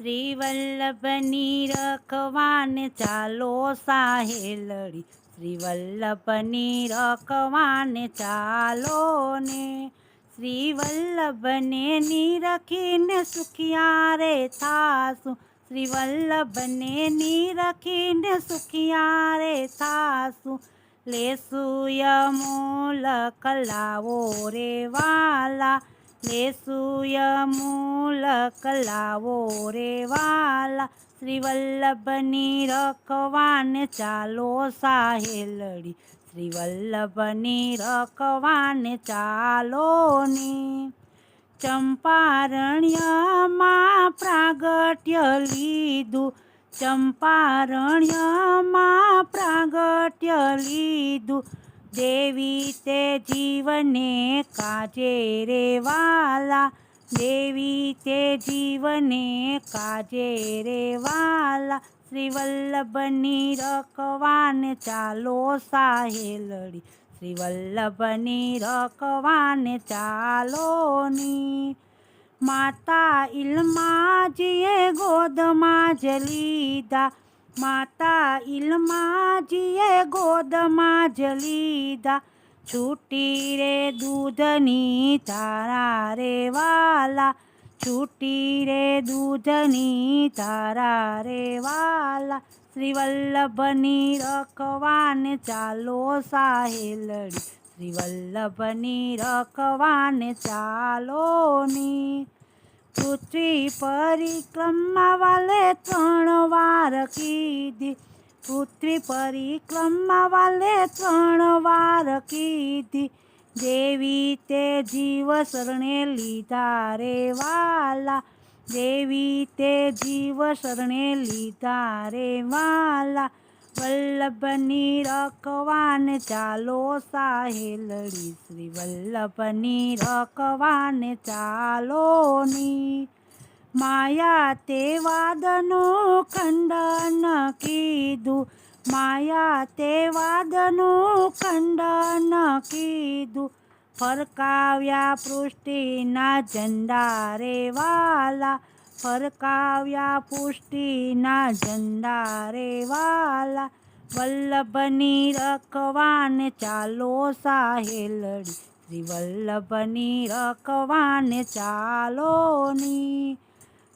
શ્રી વલ્લભની રખવાને ચાલો સાહેલડી, શ્રી વલ્લભની રખવાને ચાલો ને. શ્રી વલ્લભને નીરખીને સુખિયા રે થાશું, શ્રી વલ્લભને નીરખીને સુખિયા રે થાશું. લેશું યમૂલક લાવો રે વાલા, લેશું યમૂલક લાવો રે વાલા. શ્રી વલ્લભની રખવાને ચાલો સાહેલડી, શ્રી વલ્લભની રખવાને ચાલો ને. ચંપારણ્યમાં પ્રાગટ્ય લીધું, ચંપારણ્યમાં પ્રાગટ્ય લીધું. દેવી તે જીવને કાજે રે વાલા, દેવી તે જીવને કાજે રે વાલા. શ્રી વલ્લભની રખવાને ચાલો સાહેલડી, શ્રી વલ્લભની રખવાને ચાલો ની. માતા ઇલમાજીએ ગોદમાં જ લીધા, માતા ઇલમાજીએ ગોદમાં જ લીધા. છૂટી રે દૂધની ધારા રે વાલા, છૂટી રે દૂધની ધારા રે વાલા. શ્રી વલ્લભની રખવાને ચાલો સાહેલડી, શ્રી વલ્લભની રખવાને ચાલો ની. પૃથ્વી પરિક્રમા વાલે 3 વાર કીધી, પૃથ્વી પરિક્રમા વાલે 3 વાર કીધી. દેવી તે જીવ શરણે લીધા રે વાલા, દેવી તે જીવ શરણે લીધા રે વાલા. વલ્લભની રખવાને ચાલો સાહેલડી, શ્રી વલ્લભની રખવાને ચાલો ની. માયા તે વાદનું ખંડન કીધું, માયા તે વાદનું ખંડન કીધું. ફરકાવ્યા પૃષ્ટિના ઝંડા રે વાલા, ફરકાવ્યા પુષ્ટિના ઝંડા રે વાલા. વલ્લભની રખવાને ચાલો સાહેલડી, શ્રી વલ્લભની રખવાને ચાલો ની.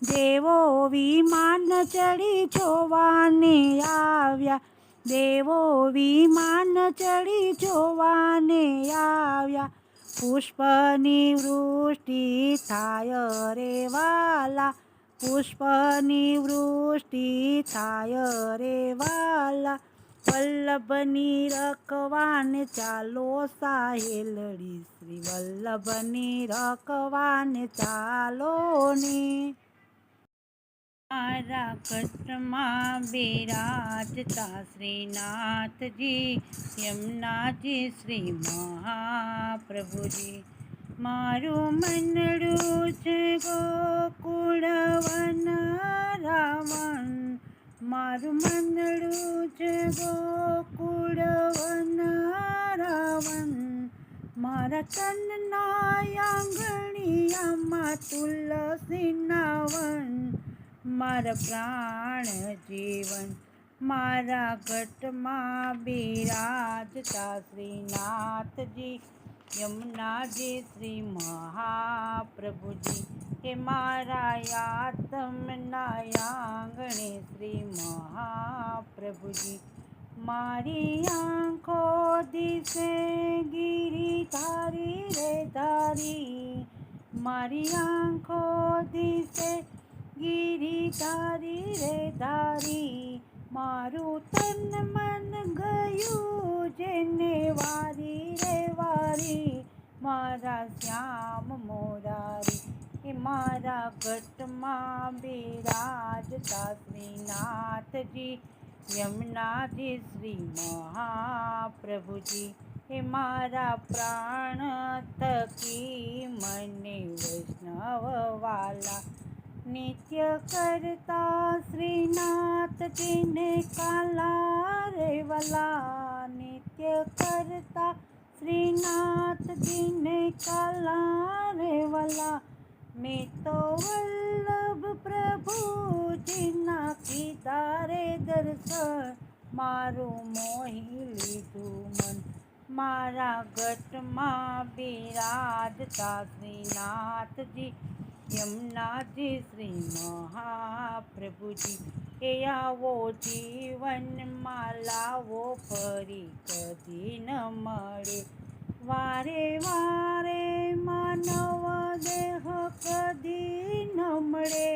દેવો વિમાન ચડી જોવાને આવ્યા, દેવો વિમાન ચડી જોવાને આવ્યા. પુષ્પની વૃષ્ટિ થાય રે વાલા, પુષ્પની વૃષ્ટિ થાય રે વાલા. વલ્લભની રખવાને ચાલો સાહેલડી, શ્રી વલ્લભની રખવાને ચાલો ની. મારા કચ્છમાં બિરાજતા શ્રીનાથજી, યમુનાજી શ્રી મહાપ્રભુજી. મારું મનડું છે ગોકુળ વનરાવન, મારું મનડું છે ગોકુળ વનરાવન. મારા તનના આંગણિયામાં તુલસીના વન, મારા પ્રાણ જીવન. મારા ઘટમાં બિરાજતા શ્રીનાથજી, યમુનાજી શ્રી મહાપ્રભુજી. કે મારા આત્મના આંગણે શ્રી મહાપ્રભુજી. મારી આંખો દિશે ગિરિધારી રે ધારી, મારી આંખો દિશે ગિરિધારી રે ધારી. મારું તન મન ગયું જેને વારી રે વારી, મારા શ્યામ મોરારી. એ મારા ઘટમાં બિરાજતા શ્રીનાથજી, યમુનાજી શ્રી મહાપ્રભુજી. એ મારા પ્રાણ થકી મને વૈષ્ણવ વાલા. નિત્ય કરતા શ્રીનાથજીને કાલા રે વાલા, નિત્ય કરતા શ્રીનાથજીને કાલા રે વાલા. મેં તો વલ્લભ પ્રભુ મારું મોહી લીધું મન. મારા ઘટમાં બિરાજતા શ્રીનાથજી, યમુનાજી શ્રી મહાપ્રભુજી. એ આવો જીવનમાં લાવો ફરી કદી ન મળે. વારે વારે માનવ દેહ કદી ન મળે.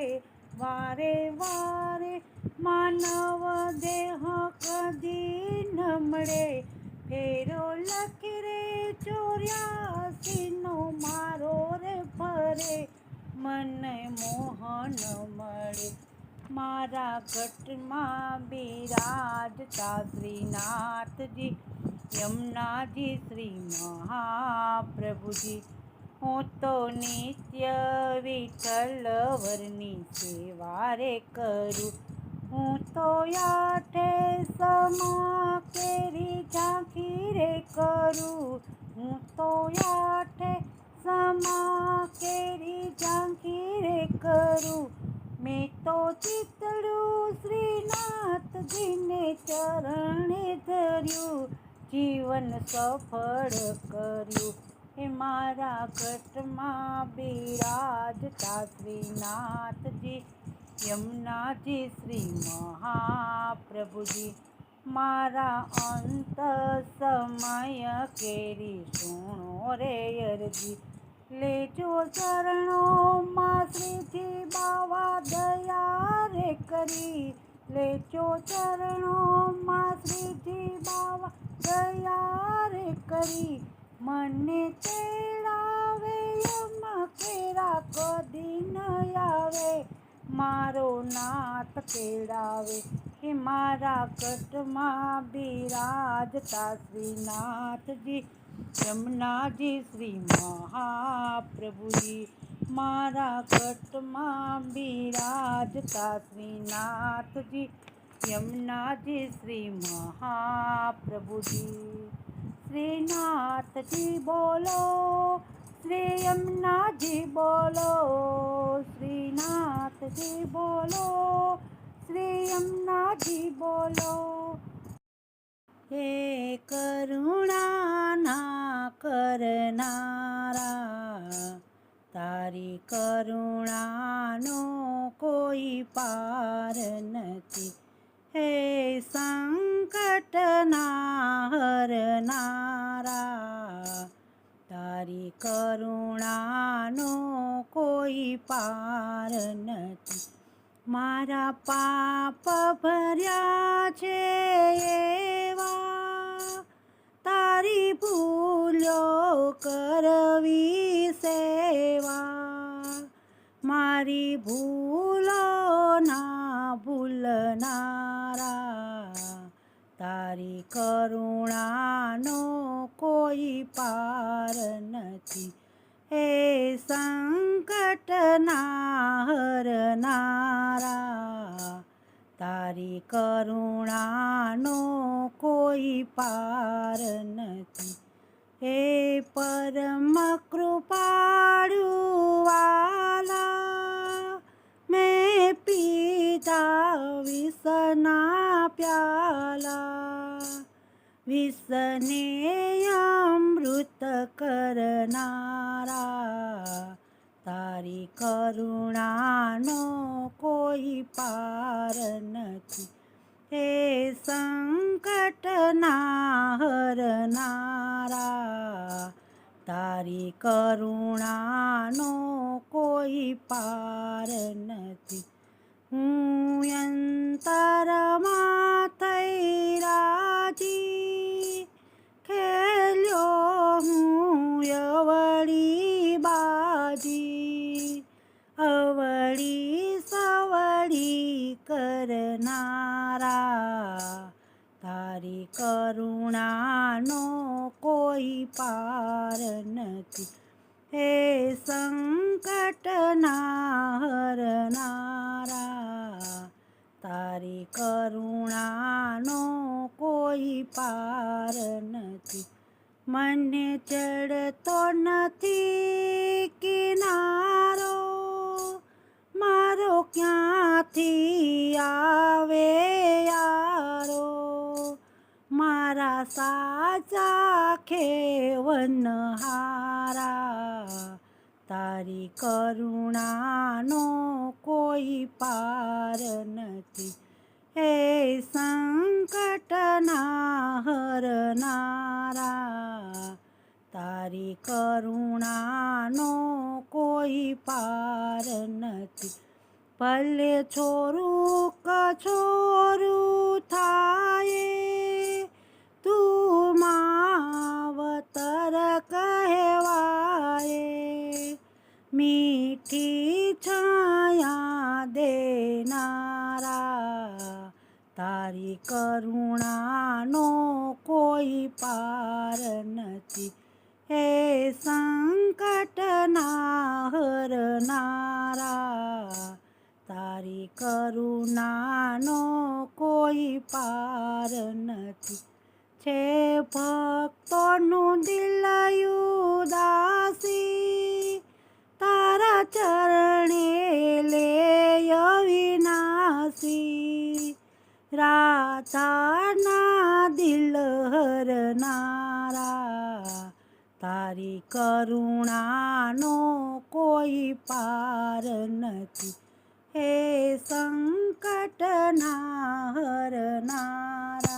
વારે વારે માનવ દેહ કદી ન મળે. ફેરો લખી રે 84નો મારો રે ફરે, મને મોહન મળે. મારા ઘટમાં બિરાજતા શ્રીનાથજી, યમુનાજી શ્રી મહાપ્રભુજી. હું તો નિત્ય વિઠ્ઠલ વરની સેવા રે કરું. હું તો આઠે સમા કેરી ઝાંખી રે કરું. હું તો આઠે સમા કેરી ઝાંખી રે કરું. મેં તો ચિતડું શ્રીનાથજીને ચરણે ધર્યું, જીવન સફળ કર્યું. હે મારા ઘટમાં બિરાજતા શ્રીનાથજી, યમુનાજી શ્રી મહાપ્રભુજી. મારા અંત સમય કેરી સુણો રે અરજી. લેજો ચરણોમાં શ્રીજી બાવા દયા રે કરી. લેજો ચરણોમાં શ્રીજી બાવા દયા રે કરી. મને તેડાવે યમ કેરા કદી ન આવે. મારો નાથ તેડાવે. હે મારા ઘટમાં બિરાજતા શ્રીનાથજી, યમુનાજી શ્રી મહાપ્રભુજી. મારા ઘટમાં બિરાજતા શ્રીનાથજી, યમુનાજી શ્રી મહાપ્રભુજી. શ્રીનાથજી બોલો, શ્રી યમુનાજી બોલો. શ્રીનાથજી બોલો, શ્રી યમુનાજી બોલો. હે કરુણાના કરનારા, તારી કરુણાનો કોઈ પાર નથી. હે સંકટના હરનારા, તારી કરુણાનો કોઈ પાર નથી. મારા પાપ ભર્યા છે એવા, તારી ભૂલો કરવી સેવા. મારી ભૂલો ના ભૂલનારા, તારી કરુણાનો કોઈ પાર નથી. હે સંકટના હરનારા, તારી કરુણાનો કોઈ પાર નથી. હે પરમ કૃપાળુ વાલા, મેં પીધા વિષના પ્યાલા. વિષને અમૃત કરનારા, તારી કરુણાનો કોઈ પાર નથી. હે સંકટના હરનારા, તારી કરુણાનો કોઈ પાર નથી. હું અંતરમાં થઈ રાજી, ખેલ્યો હું અવળી બાજી. અવળી સવળી કરનારા, તારી કરુણાનો કોઈ પાર નથી. હે સંકટના હરનારા, તારી કરુણાનો કોઈ પાર નથી. મને ચડતો નથી કિનારો, મારો ક્યાંથી આવે યારો. રાખે વનહારા તારી કરુણાનો કોઈ પાર નથી હે સંકટના હરનારા તારી કરુણાનો કોઈ પાર નથી ભલે છોરું કછોરું થાય તું માવતર કહેવાય મીઠી છાયા દેનારા તારી કરુણાનો કોઈ પાર નથી હે સંકટના હરનારા તારી કરુણાનો કોઈ પાર નથી છે ભક્તોનું દિલ ઉદાસી તારા ચરણે લે અવિનાશી રાધાના દિલ હરનારા તારી કરુણાનો કોઈ પાર નથી હે સંકટના હરનારા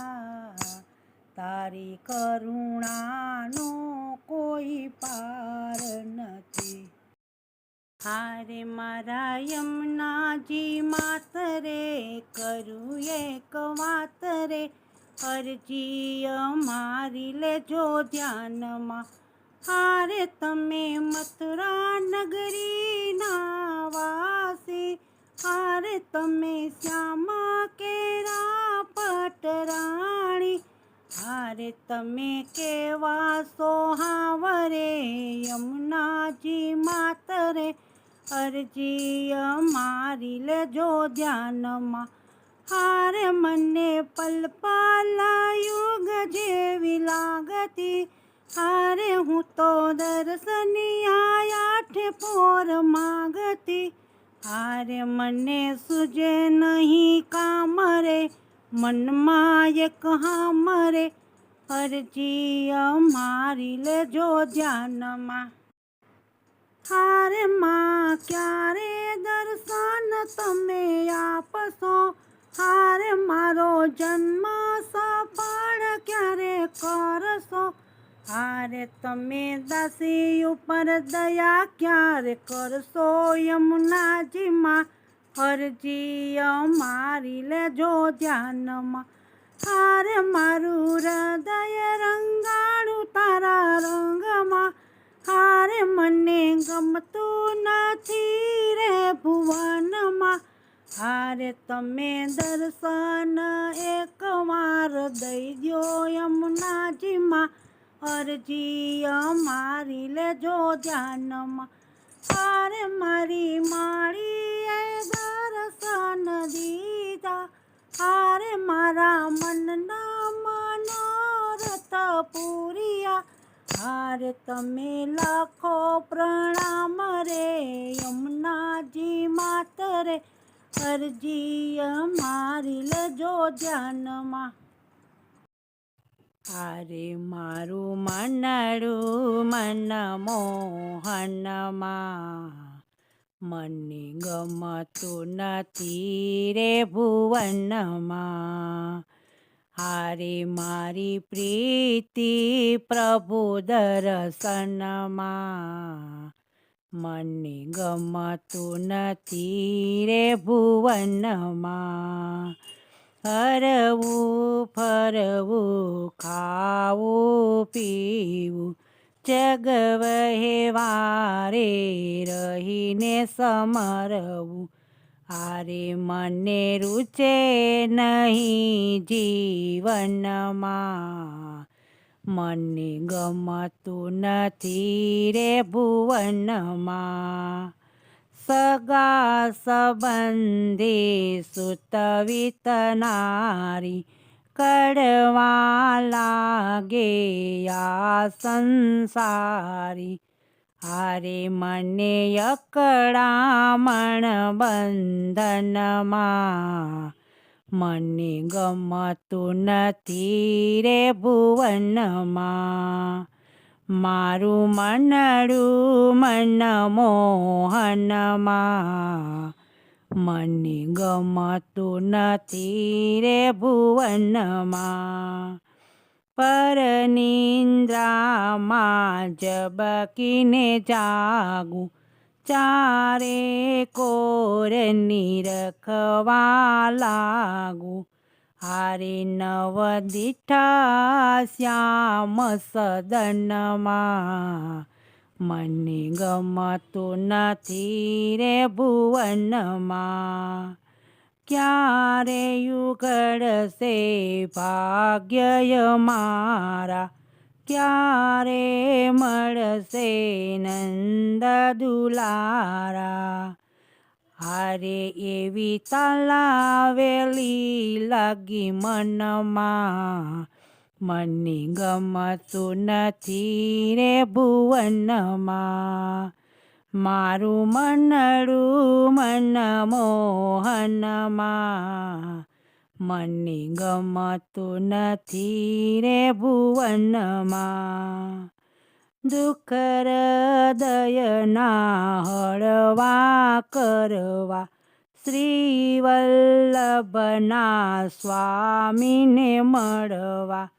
તારી કરુણાનો કોઈ પાર નથી હારે મારા યમુનાજી માતરે કરું એક વાત રે અરજી અમારી લેજો ધ્યાનમાં હારે તમે મથુરા નગરીના વાસી હારે તમે શ્યામા કેરા પટરાણી હારે તમે કેવા સોહાવરે યમુનાજી માતરે અરજી અમારી લેજો ધ્યાનમાં હારે મને પલ યુગ જેવી લાગતી હારે હું તો દર્શનિયા આઠે પોર માગતી હારે મને સુજે નહીં કામ રે મનમાં એક હામ રે અરજી અમારી લેજો ધ્યાનમાં હારે માં ક્યારે દર્શન તમે આપશો હારે મારો જન્મ સફળ ક્યારે કરશો હારે તમે દાસી ઉપર દયા ક્યારે કરશો યમુનાજીમાં અરજી અમારી લેજો ધ્યાનમાં હારે મારું હૃદય રંગાણું તારા રંગમાં હારે મને ગમતું નથી રે ભુવનમાં હારે તમે દર્શન એકવાર દઈ દો યમુનાજીમાં અરજી અમારી લેજો ધ્યાનમાં હારે મારી માળીએ દર્શન દીધા હારે મારા મનના મનોરથ પૂરિયા હારે તમે લાખો પ્રણામ રે યમુનાજી માતરે અરજી અમારી લેજો ધ્યાનમાં હારે મારું મનડું મન મોહનમાં મને ગમતું નથી રે ભુવનમાં હારે મારી પ્રીતિ પ્રભુ દર્શનમાં મને ગમતું નથી રે ભુવનમાં હરવું ફરવું ખાવું પીવું જગ વહેવારે રહીને સમરવું હારે મને રૂચે નહીં જીવનમાં મને ગમતું નથી રે ભુવનમાં સગા સંબંધી સુત વિતનારી કડવા લાગે આ સંસારી હારે મને અકળામણ બંધનમાં મને ગમતું નથી રે ભુવનમાં, મારું મનડું મનમોહનમાં, મને ગમતું નથી રે ભુવનમાં. પરનિંદ્રામાં ઝબકીને જાગું, ચારે કોર નિરખવા લાગું, હારે નવ દીઠા શ્યામ સદનમાં, મને ગમતું નથી રે ભુવનમાં. ક્યારે યુગળશે ભાગ્ય મારા, ક્યારે મળશે નંદ દુલારા, હારે એવી તાલાવેલી લાગી મનમાં, મને ગમતું નથી રે ભુવનમાં. મારું મનડું મનમોહનમાં, મને ગમતું નથી રે ભુવનમાં. દુઃખ હૃદયના હળવા કરવા, શ્રી વલ્લભના સ્વામીને મળવા,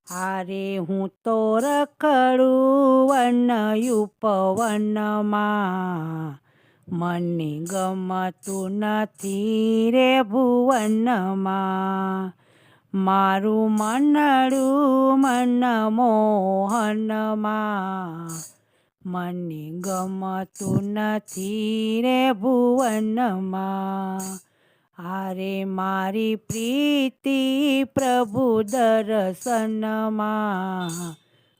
હારે હું તો રખડું વન ઉપવનમાં, મને ગમતું નથી રે ભુવનમાં. મારું મનડું મનમોહનમાં, મને ગમતું નથી રે ભુવનમાં. હારે મારી પ્રીતિ પ્રભુ દર્શનમાં,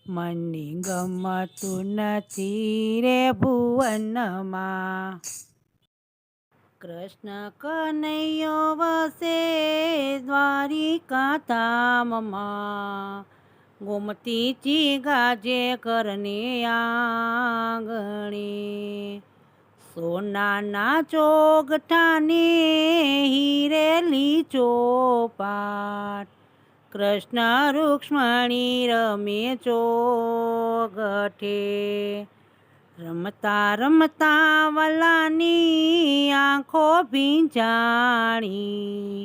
મને ગમતું નથી રે ભુવનમાં. કૃષ્ણ કનૈયો વસે દ્વારિકા ધામમાં, ગોમતીજી ગાજે ઘરને આંગણે, સોનાના ચોગઠાને હીરેલી ચોપાટ, કૃષ્ણ રૂક્ષ્મણી રમે ચોગઠે, રમતા રમતા વલાની આંખો ભીંજાણી,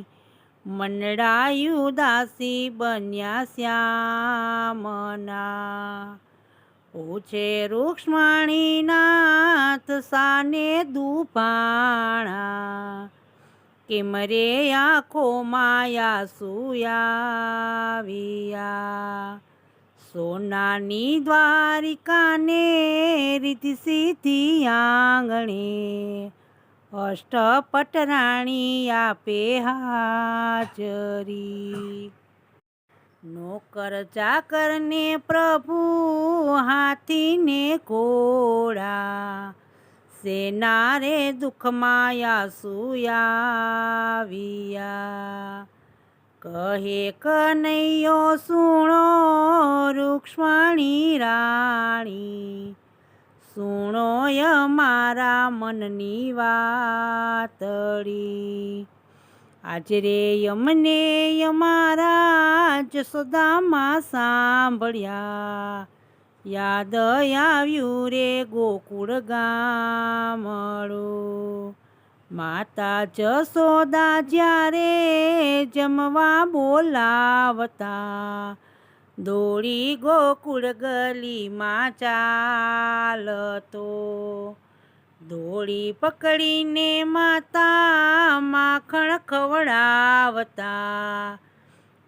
મનડાયું દાસી બન્યા શ્યામના. પૂછે રૂક્ષ્મણીનાથ સાને દુભાણા, કેમ રે આંખો માયા સુયાવિયા, સોનાની દ્વારિકાને રીતિ સીધી આંગણે, અષ્ટપટ રાણી આપે હાજરી. નોકર ચાકરને પ્રભુ હાથીને ઘોડા, સેના રે દુઃખ માયા સુયાવિયા, કહે કનૈયો સુણો રૂક્ષ્મણી રાણી, સુણો મારા મનની વાતડી. આજે રે યમને યમારા જશોદામાં સાંભળ્યા, યાદ આવ્યું રે ગોકુળ ગામડું, માતા જશોદા જ્યારે જમવા બોલાવતા, દોડી ગોકુળ ગલીમાં ચાલતો, દોડી પકડીને માતા માખણ ખવડાવતા,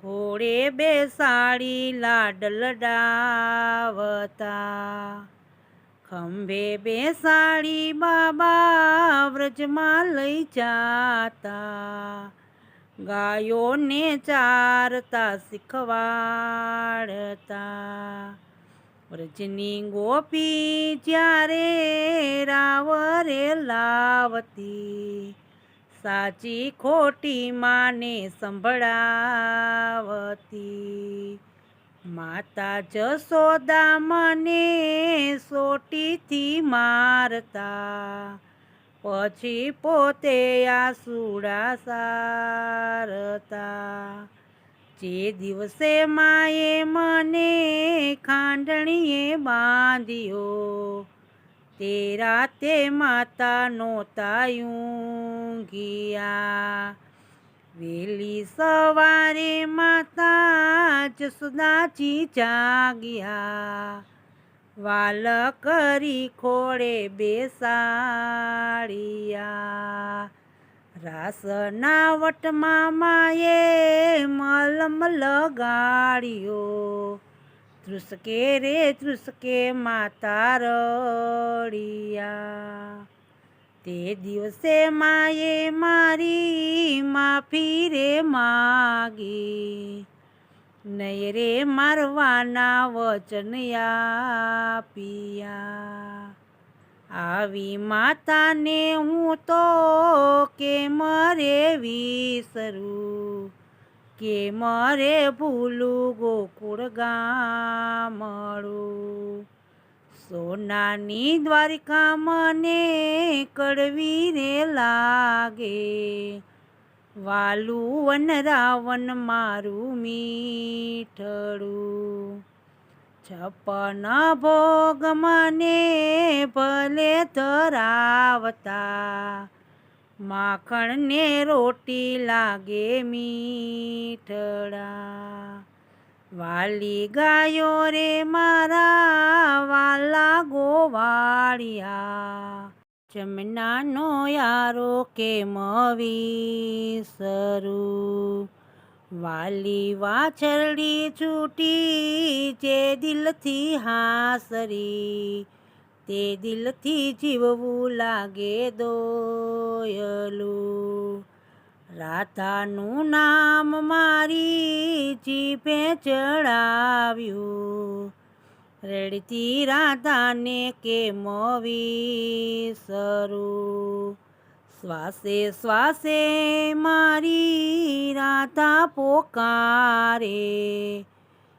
ઘોડે બેસાડી લાડ લડાવતા, ખંભે બેસાડી બાબા વ્રજમાં લઈ જાતા, ગાયોને ચારતા શીખવાડતા, વ્રજની ગોપી જ્યારે રાવરે લાવતી, સાચી ખોટી માને સંભળાવતી, માતા જશોદા મને સોટીથી મારતા, પછી પોતે આસુડા સારતા. જે દિવસે માએ મને ખાંડણીએ બાંધ્યો, તે રાતે માતા નહોતા ઊંઘ્યા. વહેલી સવારે માતા જસોદાજી જાગ્યા, વાલ કરી ખોળે બેસાડ્યા. રાસના વટમાં માએ મલમ લગાડ્યો, ધ્રુસકે રે ધ્રુસકે માતા રડ્યા. તે દિવસે માએ મારી માફી રે માગી, નહીં રે મારવાના વચન આપ્યા. આવી માતાને હું તો કેમ રે વિસરું, કેમ રે ભૂલું ગોકુળ ગામડું. સોનાની દ્વારિકા મને કડવી રે લાગે, વાલું વન રાવણ મારું મીઠડું. 56 ભોગ મને ભલે ધરાવતા, માખણ ને રોટી લાગે મીઠડા. વાલી ગાયો રે મારા વાલા ગોવાળિયા, જમનાનો યારો કેમ વિસરું. વાલી વાછરડી છૂટી જે દિલથી હાસરી, તે દિલથી જીવવું લાગે દોયલું. રાધાનું નામ મારી જીભે ચડાવ્યું, રડતી રાધાને કેમ વિસરું. શ્વાસે શ્વાસે મારી રાધા પોકારે,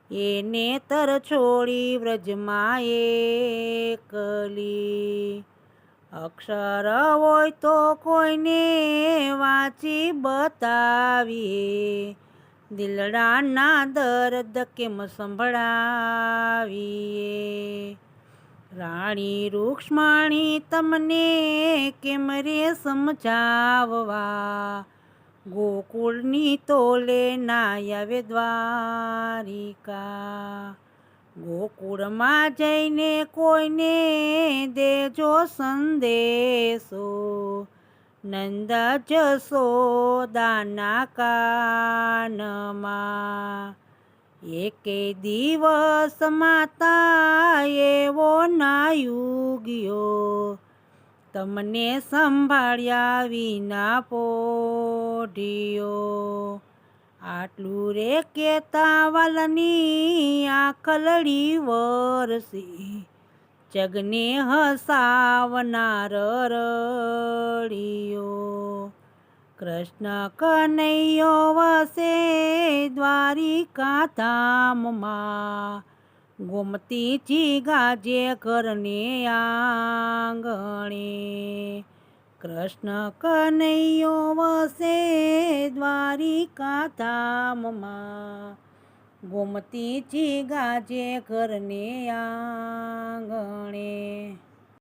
એને તર છોડી વ્રજમાં એકલી. અક્ષર હોય તો કોઈને વાંચી બતાવીએ, દિલડાના દર્દ કેમ સંભળાવીએ. રાણી રૂક્ષ્મણી તમને કેમ રે સમજાવવા, ગોકુળની તોલે ના આવે દ્વારિકા. ગોકુળમાં જઈને કોઈને દેજો સંદેશો, નંદ જશોદાના કાનમાં. એકે દિવસ માતા એવો ના યુગ્યો, તમને સંભાળ્યા વિના પોઢ્યો. આટલું રે કેતા વાલની આંખલડી વરસી, જગને હસાવનાર રડિયો. કૃષ્ણ કનૈયો વસે દ્વારિકા ધામમાં, ગોમતીજી ગાજે ઘરને આંગણે. કૃષ્ણ કનૈયો વસે દ્વારિકા ધામમાં, ગોમતીજી ગાજે ઘરને આંગણે.